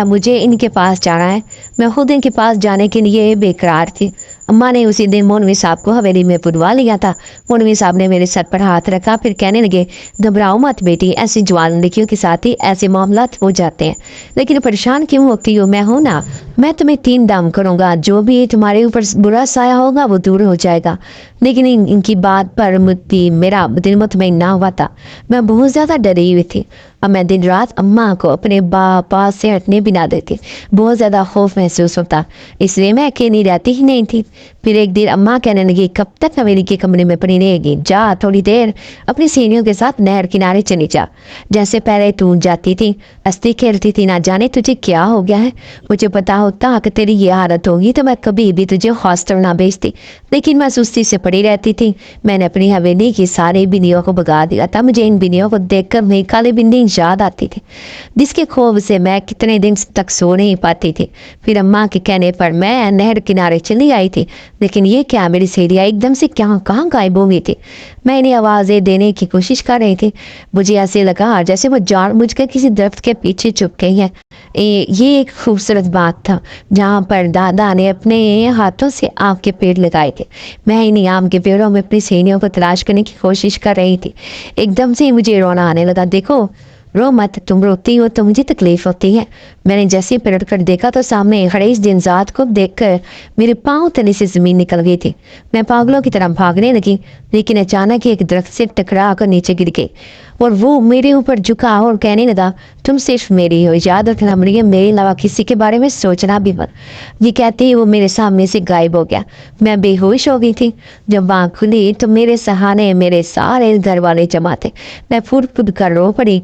मुझे इनके पास जाना है। मैं खुद इनके पास जाने के लिए बेकरार थी। अम्मा ने उसी दिन मौलवी साहब को हवेली में बुलवा लिया था। मौलवी साहब ने मेरे सर पर हाथ रखा, फिर कहने लगे, घबराओ मत बेटी, ऐसी जवान लड़कियों के साथ ही ऐसे मामला हो जाते हैं, लेकिन परेशान क्यों होती हो, मैं हूं ना, मैं तुम्हें 3 दाम करूंगा, जो भी तुम्हारे ऊपर बुरा साया होगा वो दूर हो जाएगा। लेकिन इनकी बात पर मेरा दिल मुतमईन ना हुआ था। मैं बहुत ज़्यादा डरी हुई थी। अब मैं दिन रात अम्मा को अपने पास से हटने भी ना देती, बहुत ज़्यादा खौफ महसूस होता, इसलिए मैं अकेली रहती ही नहीं थी। फिर एक दिन अम्मा कहने लगी, कब तक हवेली के कमरे में पड़ी रहेगी, जा थोड़ी देर अपनी सहेलियों के साथ नहर किनारे चली जा, जैसे पहले तू जाती थी, हंसती खेलती थी, ना जाने तुझे क्या हो गया है। मुझे पता होता कि तेरी ये हालत होगी तो मैं कभी भी तुझे हॉस्टल ना भेजती, लेकिन मैं सुस्ती से पड़ी रहती थी। मैंने अपनी हवेली की सारे बिल्लियों को भगा दिया था। मुझे इन बिल्लियों को देखकर मेरी काली बिल्ली याद आती थी, जिसके खौफ से मैं कितने दिन तक सो नहीं पाती थी। फिर अम्मा के कहने पर मैं नहर किनारे चली आई थी, लेकिन ये क्या, मेरी सहेलियाँ एकदम से कहाँ गायब हो गई थी। मैं इन्हें आवाज़ें देने की कोशिश कर रही थी। मुझे ऐसे लगा जैसे वो जानबूझकर किसी दरख्त के पीछे छुप गई है। ये एक खूबसूरत बाग था जहाँ पर दादा ने अपने हाथों से आम के पेड़ लगाए थे। मैं इन्हीं आम के पेड़ों में अपनी सहेलियों को तलाश करने की कोशिश कर रही थी। एकदम से मुझे रोना आने लगा। देखो रो मत, तुम रोती हो तो मुझे तकलीफ होती है। मैंने जैसे ही पलट कर देखा तो सामने खड़े इस जिनजात को देखकर मेरे पांव तले से जमीन निकल गई थी। मैं पागलों की तरह भागने लगी, लेकिन अचानक एक दरख्त से टकरा कर नीचे गिर गई। और वो मेरे ऊपर झुका और कहने लगा, तुम सिर्फ मेरी हो, याद रखना मरियम, मेरे अलावा किसी के बारे में सोचना भी मत। ये कहते ही वो मेरे सामने से गायब हो गया। मैं बेहोश हो गई थी। जब आँख खुली तो मेरे सहारे मेरे सारे घर वाले जमा थे। मैं फुट फुट कर रो पड़ी।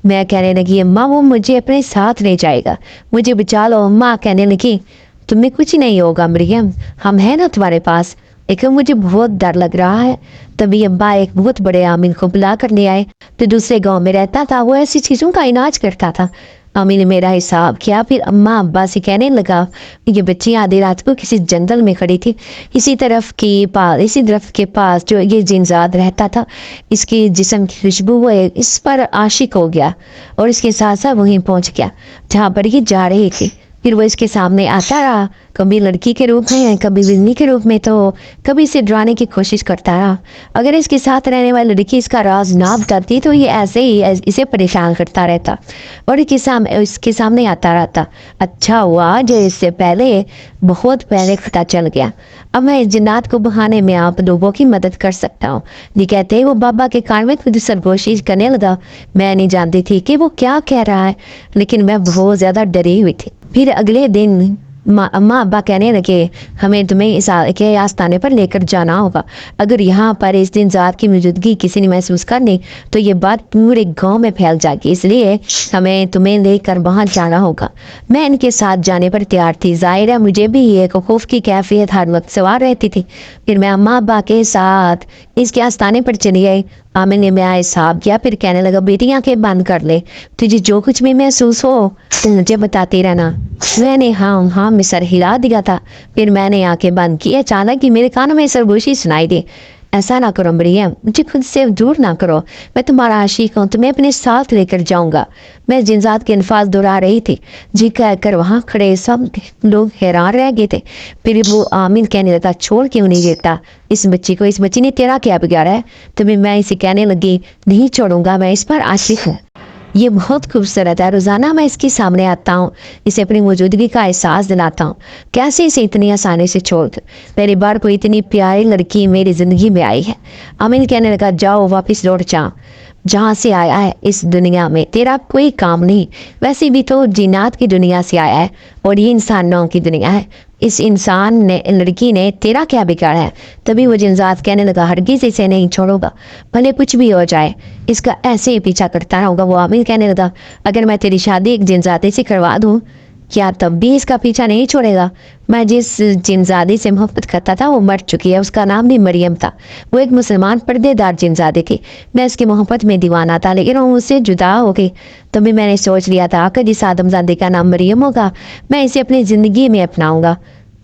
मैं कहने लगी, अम्मा वो मुझे अपने साथ ले जाएगा, मुझे बचा लो। अम्मा कहने लगी, तुम्हें कुछ नहीं होगा मरियम, हम हैं ना तुम्हारे पास। लेकिन मुझे बहुत डर लग रहा है। तभी अब्बा एक बहुत बड़े आमिल को बुला कर ले आए, तो दूसरे गांव में रहता था, वो ऐसी चीज़ों का इलाज करता था। आमिल ने मेरा हिसाब किया, फिर अम्मा अब्बा से कहने लगा, ये बच्ची आधी रात को किसी जंगल में खड़ी थी, इसी दरख्त के पास जो ये जिनजाद रहता था, इसकी जिस्म की खुशबू वो इस पर आशिक हो गया और इसके साथ साथ वहीं पहुंच गया जहाँ पर ये जा रही थी। फिर वो इसके सामने आता रहा, कभी लड़की के रूप में, कभी बिजली के रूप में, तो कभी इसे डराने की कोशिश करता रहा। अगर इसके साथ रहने वाली लड़की इसका राज ना बताती तो ये ऐसे ही इसे परेशान करता रहता और इसके सामने आता रहता। अच्छा हुआ जो इससे बहुत पहले पता चल गया। अब मैं इस जिन्नात को बहाने में आप लोगों की मदद कर सकता हूँ। ये कहते ही वो बाबा के कान में खुद सरगोशी करने लगा। मैं नहीं जानती थी कि वो क्या कह रहा है, लेकिन मैं बहुत ज़्यादा डरी हुई थी। फिर अगले दिन अम्मा अब्बा कहने लगे, हमें तुम्हें के आस्थाने पर लेकर जाना होगा। अगर यहाँ पर इस दिन ज़ात की मौजूदगी किसी ने महसूस करनी तो ये बात पूरे गांव में फैल जाएगी, इसलिए हमें तुम्हें लेकर वहाँ जाना होगा। मैं इनके साथ जाने पर तैयार थी। ज़ाहिर है मुझे भी एक खौफ की कैफियत हर वक्त सवार रहती थी। फिर मैं अम्मा अब्बा के साथ इसके आस्थाने पर चली आई। आमिर ने मेरा हिसाब किया, फिर कहने लगा, बेटी आंखें बंद कर ले, तुझे जो कुछ भी महसूस हो तो मुझे बताते रहना। मैंने हाँ में सर हिला दिया था। फिर मैंने आंखें बंद की। अचानक ही मेरे कानों में सरगोशी सुनाई दी, ऐसा ना करो मरियम, मुझे खुद से दूर ना करो, मैं तुम्हारा आशिक हूँ, तुम्हें अपने साथ लेकर जाऊंगा। मैं जिनजात के अल्फाज दोहरा रही थी। जी कहकर वहाँ खड़े सब लोग हैरान रह गए थे। फिर वो आमिर कहने लगा, छोड़ क्यों नहीं देता इस बच्ची ने तेरा क्या बिगाड़ा है? तभी मैं इसे कहने लगी, नहीं छोड़ूंगा, मैं इस पर आशिक हूँ, ये बहुत खूबसूरत है। रोज़ाना मैं इसके सामने आता हूँ, इसे अपनी मौजूदगी का एहसास दिलाता हूँ। कैसे इसे इतनी आसानी से छोड़ दूँ? पहली बार कोई इतनी प्यारी लड़की मेरी ज़िंदगी में आई है। अमीन कहने लगा, जाओ वापस लौट जा, जहाँ से आया है इस दुनिया में तेरा कोई काम नहीं। वैसे भी तो जिन्नात की दुनिया से आया है और ये इंसानों की दुनिया है। इस लड़की ने तेरा क्या बिगाड़ा है? तभी वो जिनजात कहने लगा, हरगिज़ इसे नहीं छोड़ूंगा, भले कुछ भी हो जाए, इसका ऐसे ही पीछा करता रहूँगा। वो आमिर कहने लगा, अगर मैं तेरी शादी एक जिनजाते से करवा दूँ क्या तब भी इसका पीछा नहीं छोड़ेगा? मैं जिस जिनजादी से मोहब्बत करता था वो मर चुकी है, उसका नाम भी मरियम था। वो एक मुसलमान पर्देदार जिनजादी थी। मैं इसकी मोहब्बत में दीवाना था, लेकिन वो मुझसे जुदा हो गई। तभी मैंने सोच लिया था कि जिस आदमजादी का नाम मरियम होगा मैं इसे अपनी ज़िंदगी में अपनाऊंगा।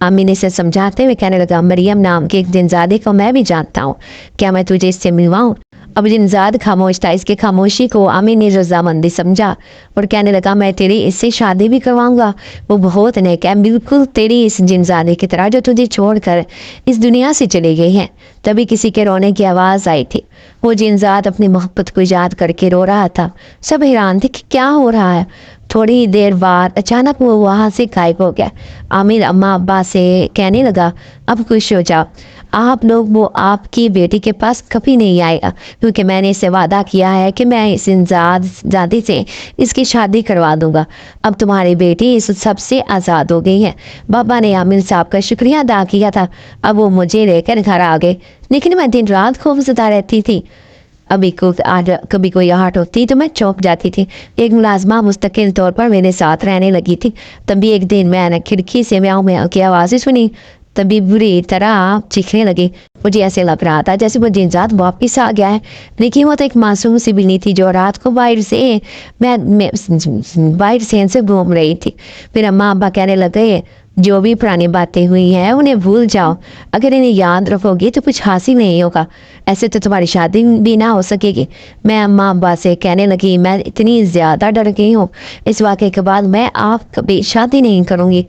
आमिर ने इसे समझाते हुए कहने लगा, मरियम नाम के एक जिनजादे को मैं भी जानता हूँ, क्या मैं तुझे इससे मिलवाऊँ? अब जिनजाद खामोश था। इसके खामोशी को आमिर ने रजामंदी समझा और कहने लगा, मैं तेरी इससे शादी भी करवाऊंगा। वो बहुत नेक है, बिल्कुल तेरी इस जिनजादे की तरह जो तुझे छोड़कर इस दुनिया से चली गई है। तभी किसी के रोने की आवाज़ आई थी। वो जिनजाद अपनी मोहब्बत को याद करके रो रहा था। सब हैरान थे कि क्या हो रहा है। थोड़ी देर बाद अचानक वो वहाँ से गायब हो गया। आमिर अम्मा अब्बा से कहने लगा, अब खुश हो जाओ, आप लोग वो आपकी बेटी के पास कभी नहीं आएगा, क्योंकि मैंने इसे वादा किया है कि मैं इस जादी से इसकी शादी करवा दूंगा। अब तुम्हारी बेटी इस सब से आज़ाद हो गई है। बाबा ने आमिर साहब का शुक्रिया अदा किया था। अब वो मुझे लेकर घर आ गए, लेकिन मैं दिन रात खौफजदा रहती थी। कभी कोई आहट होती तो मैं चौंक जाती थी। एक मुलाजमा मुस्तकिल तौर पर मेरे साथ रहने लगी थी। तभी एक दिन मैंने खिड़की से म्याऊं म्याऊं की आवाज़ें सुनी। तभी बुरी तरह चीखने लगी। मुझे ऐसे लग रहा था जैसे वो जिनजात वापस आ गया है, लेकिन वो तो एक मासूम सी बिल्ली थी जो रात को बाहर से घूम रही थी। फिर अम्मा अब्बा कहने लगे, जो भी पुरानी बातें हुई हैं उन्हें भूल जाओ, अगर इन्हें याद रखोगी तो कुछ हासिल नहीं होगा, ऐसे तो तुम्हारी शादी भी ना हो सकेगी। मैं अम्मा अब्बा से कहने लगी, मैं इतनी ज़्यादा डर गई हूँ इस वाक़े के बाद, मैं आप कभी शादी नहीं करूँगी।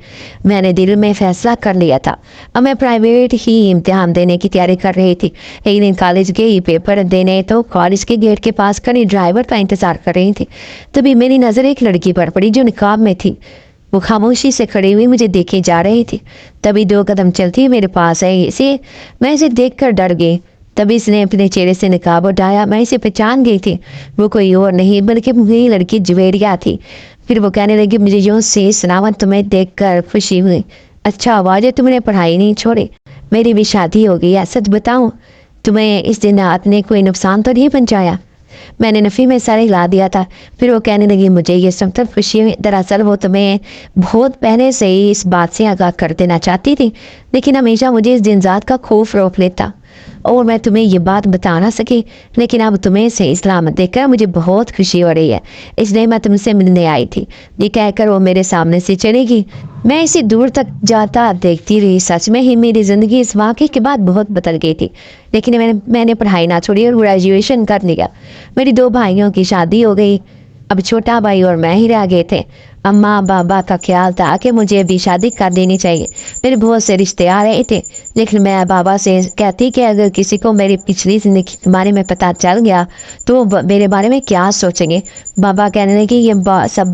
मैंने दिल में फैसला कर लिया था। अब मैं प्राइवेट ही इम्तिहान देने की तैयारी कर रही थी। एक दिन कॉलेज गई पेपर देने, तो कॉलेज के गेट के पास खड़ी ड्राइवर का इंतज़ार कर रही थी। तभी मेरी नज़र एक लड़की पर पड़ी जो निकाब में थी। वो खामोशी से खड़ी हुई मुझे देखे जा रही थी। तभी 2 कदम चलती मेरे पास आई। मैं इसे देखकर डर गई। तभी इसने अपने चेहरे से नकाब उठाया। मैं इसे पहचान गई थी, वो कोई और नहीं बल्कि वही लड़की जुवेरिया थी। फिर वो कहने लगी, मुझे यूँ से सुनावत तुम्हें देखकर खुशी हुई। अच्छा हुआ जो तुमने पढ़ाई नहीं छोड़ी, मेरी भी शादी हो गई है। सच बताऊँ, तुम्हें इस दिन रात ने कोई नुकसान तो नहीं पहुँचाया? मैंने नफ़ी में सर हिला दिया था। फिर वो कहने लगी, मुझे ये सुनकर खुशी हुई। दरअसल वो तुम्हें बहुत पहले से ही इस बात से आगाह कर देना चाहती थी, लेकिन हमेशा मुझे इस दिन रात का खौफ रोक लेता और मैं तुम्हें ये बात बता ना सकी। लेकिन अब तुम्हें सही सलामत देखकर मुझे बहुत खुशी हो रही है, इसलिए मैं तुमसे मिलने आई थी। ये कहकर वो मेरे सामने से चली गई। मैं इसे दूर तक जाता देखती रही। सच में ही मेरी ज़िंदगी इस वाक़े के बाद बहुत बदल गई थी, लेकिन मैंने पढ़ाई ना छोड़ी और ग्रेजुएशन कर लिया। मेरी 2 भाइयों की शादी हो गई, अब छोटा भाई और मैं ही रह गए थे। अम्मा बाबा का ख्याल था कि मुझे अभी शादी कर देनी चाहिए। मेरे बहुत से रिश्ते आ रहे थे, लेकिन मैं बाबा से कहती कि अगर किसी को मेरी पिछली ज़िंदगी के बारे में पता चल गया तो मेरे बारे में क्या सोचेंगे। बाबा कहने लगे, ये सब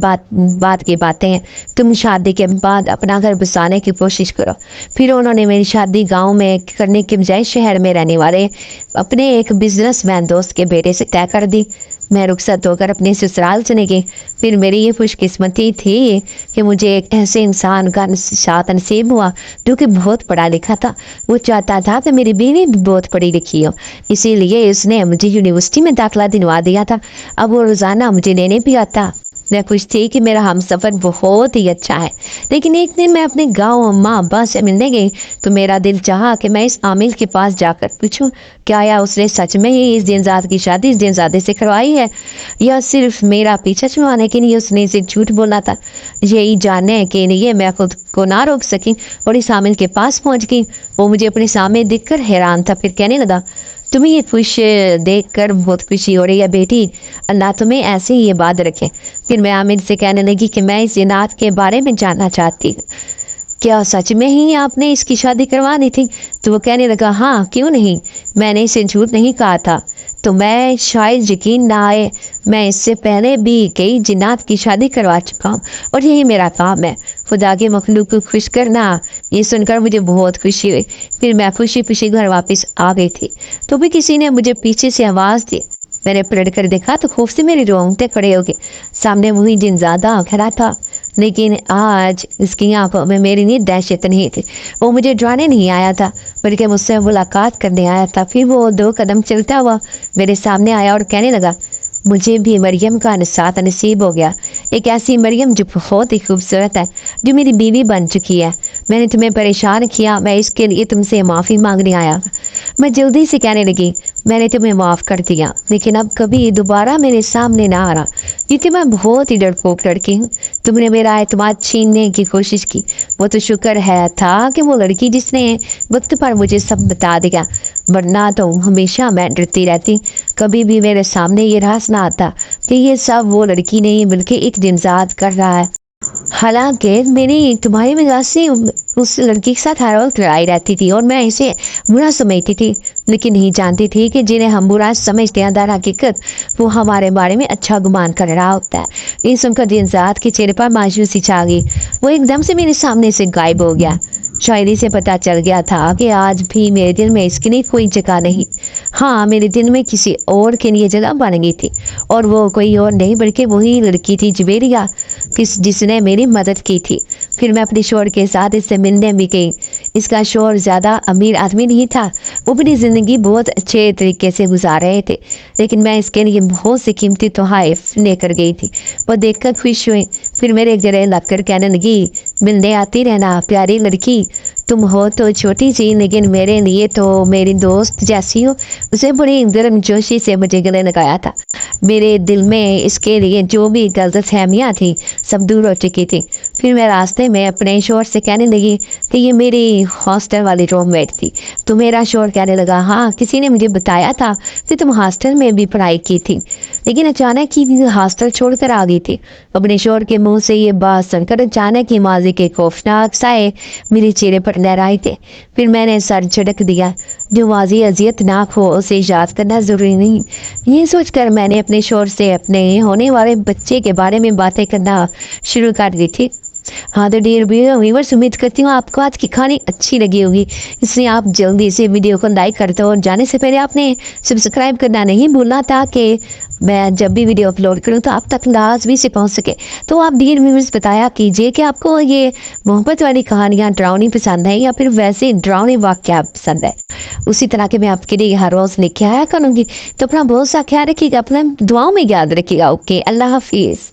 बात की बातें हैं, तुम शादी के बाद अपना घर बसाने की कोशिश करो। फिर उन्होंने मेरी शादी गाँव में करने के बजाय शहर में रहने वाले अपने एक बिजनेसमैन दोस्त के बेटे से तय कर दी। मैं रुखसत होकर अपने ससुराल चली गई। फिर मेरी ये खुशकिस्मती थी कि मुझे एक ऐसे इंसान का साथ नसीब हुआ जो कि बहुत पढ़ा लिखा था। वो चाहता था कि मेरी बीवी भी बहुत पढ़ी लिखी हो, इसीलिए उसने मुझे यूनिवर्सिटी में दाखिला दिलवा दिया था। अब वो रोज़ाना मुझे लेने भी आता। मैं खुश थी कि मेरा हमसफ़र बहुत ही अच्छा है। लेकिन एक दिन मैं अपने गांव अम्मा अब्बा से मिलने गई तो मेरा दिल चाहा कि मैं इस आमिल के पास जाकर पूछूं, क्या या उसने सच में ही इस दिनजाद की शादी इस दिनजादे से करवाई है, या सिर्फ मेरा पीछा छुड़वाने के लिए उसने इसे झूठ बोला था। यही जानने के लिए मैं खुद को ना रोक सकी और इस आमिल के पास पहुंच गई। वो मुझे अपने सामने देखकर हैरान था। फिर कहने लगा, तुम्हें ये खुश देखकर बहुत खुशी हो रही है बेटी, अल्लाह तुम्हें ऐसे ही ये बात रखे। फिर मैं आमिर से कहने लगी कि मैं इस जिन्नात के बारे में जानना चाहती हूँ, क्या सच में ही आपने इसकी शादी करवानी थी? तो वो कहने लगा, हाँ क्यों नहीं, मैंने इसे झूठ नहीं कहा था। तो मैं शायद यकीन ना आए, मैं इससे पहले भी कई जिन्नात की शादी करवा चुका हूँ और यही मेरा काम है, खुदा के मखलूक को खुश करना। ये सुनकर मुझे बहुत खुशी हुई। फिर मैं खुशी खुशी घर वापस आ गई थी तो भी किसी ने मुझे पीछे से आवाज़ दी। मैंने पलट कर देखा तो खौफ से मेरे रोंगटे खड़े हो गए। सामने वही जिनजादा खड़ा था, लेकिन आज उसकी आंखों में मेरी नी दहशत नहीं थी। वो मुझे डराने नहीं आया था बल्कि मुझसे मुलाकात करने आया था। फिर वो 2 कदम चलता हुआ मेरे सामने आया और कहने लगा, मुझे भी मरियम का साथ नसीब हो गया, एक ऐसी मरियम जो बहुत ही खूबसूरत है, जो मेरी बीवी बन चुकी है। मैंने तुम्हें परेशान किया, मैं इसके लिए तुमसे माफ़ी मांगने आया। मैं जल्दी से कहने लगी, मैंने तुम्हें माफ़ कर दिया, लेकिन अब कभी दोबारा मेरे सामने ना आना, क्योंकि मैं बहुत ही डरपोक लड़की हूँ। तुमने मेरा एतमाद छीनने की कोशिश की, वो तो शुक्र है था कि वो लड़की जिसने वक्त पर मुझे सब बता दिया, वरना तो हमेशा मैं डरती रहती। कभी भी मेरे सामने ये राज ना आता कि ये सब वो लड़की नहीं बल्कि एक जिनजात कर रहा है। हालांकि मेरी तुम्हारी वजह से उस लड़की के साथ हर वक्त लड़ाई रहती थी और मैं इसे बुरा समझती थी, लेकिन नहीं जानती थी कि जिन्हें हम बुरा समझते हैं दर हकीकत वो हमारे बारे में अच्छा गुमान कर रहा होता है। ये सुनकर जिनजात के चेहरे पर मायूसी छा गई। वो एकदम से मेरे सामने से गायब हो गया। शायरी से पता चल गया था कि आज भी मेरे दिल में इसके लिए कोई जगह नहीं। हाँ, मेरे दिल में किसी और के लिए जगह बन गई थी, और वो कोई और नहीं बल्कि वही लड़की थी जुवेरिया, जिसने मेरी मदद की थी। फिर मैं अपने शोहर के साथ इससे मिलने भी गई। इसका शोहर ज़्यादा अमीर आदमी नहीं था, वो अपनी ज़िंदगी बहुत अच्छे तरीके से गुजार रहे थे, लेकिन मैं इसके लिए बहुत सी कीमती तोहफ़े लेकर गई थी। वो देखकर खुश हुई। फिर मेरे गले लगकर कहने लगी, मिलने आती रहना प्यारी लड़की, तुम हो तो छोटी सी लेकिन मेरे लिए तो मेरी दोस्त जैसी हो। उसे बड़ी गर्मजोशी से मुझे गले लगाया था। मेरे दिल में इसके लिए जो भी गलतफहमियाँ थी सब दूर हो चुकी थी। फिर मैं रास्ते में अपने शोहर से कहने लगी कि ये मेरी हॉस्टल वाली रूममेट थी। तो मेरा शोहर कहने लगा, हाँ किसी ने मुझे बताया था कि तुम हॉस्टल में भी पढ़ाई की थी, लेकिन अचानक ही हॉस्टल छोड़कर आ गई थी। अपने शोहर के मुंह से ये बात सुनकर अचानक ही माजी के खौफनाक साए मेरे चेहरे पर लहराए थे। फिर मैंने सर झटक दिया। जो माजी अजियतनाक हो उसे याद करना ज़रूरी नहीं। ये सोचकर मैंने अपने शोहर से अपने होने वाले बच्चे के बारे में बातें करना शुरू कर दी थी। हाँ तो डियर व्यूअर्स, उम्मीद करती हूँ आपको आज की कहानी अच्छी लगी होगी, इसलिए आप जल्दी से वीडियो को लाइक कर दो और जाने से पहले आपने सब्सक्राइब करना नहीं भूलना, ताकि मैं जब भी वीडियो अपलोड करूँ तो आप तक लाजमी से पहुँच सके। तो आप डियर व्यूअर्स बताया कीजिए कि आपको ये मोहब्बत वाली कहानियाँ डरावनी पसंद है या फिर वैसे डरावने वाक़या पसंद है। उसी तरह के मैं आपके लिए हर रोज़ लेके आया करूँगी। तो अपना बहुत सा ख्याल रखिएगा, अपना दुआओं में याद रखिएगा। ओके, अल्लाह हाफिज़।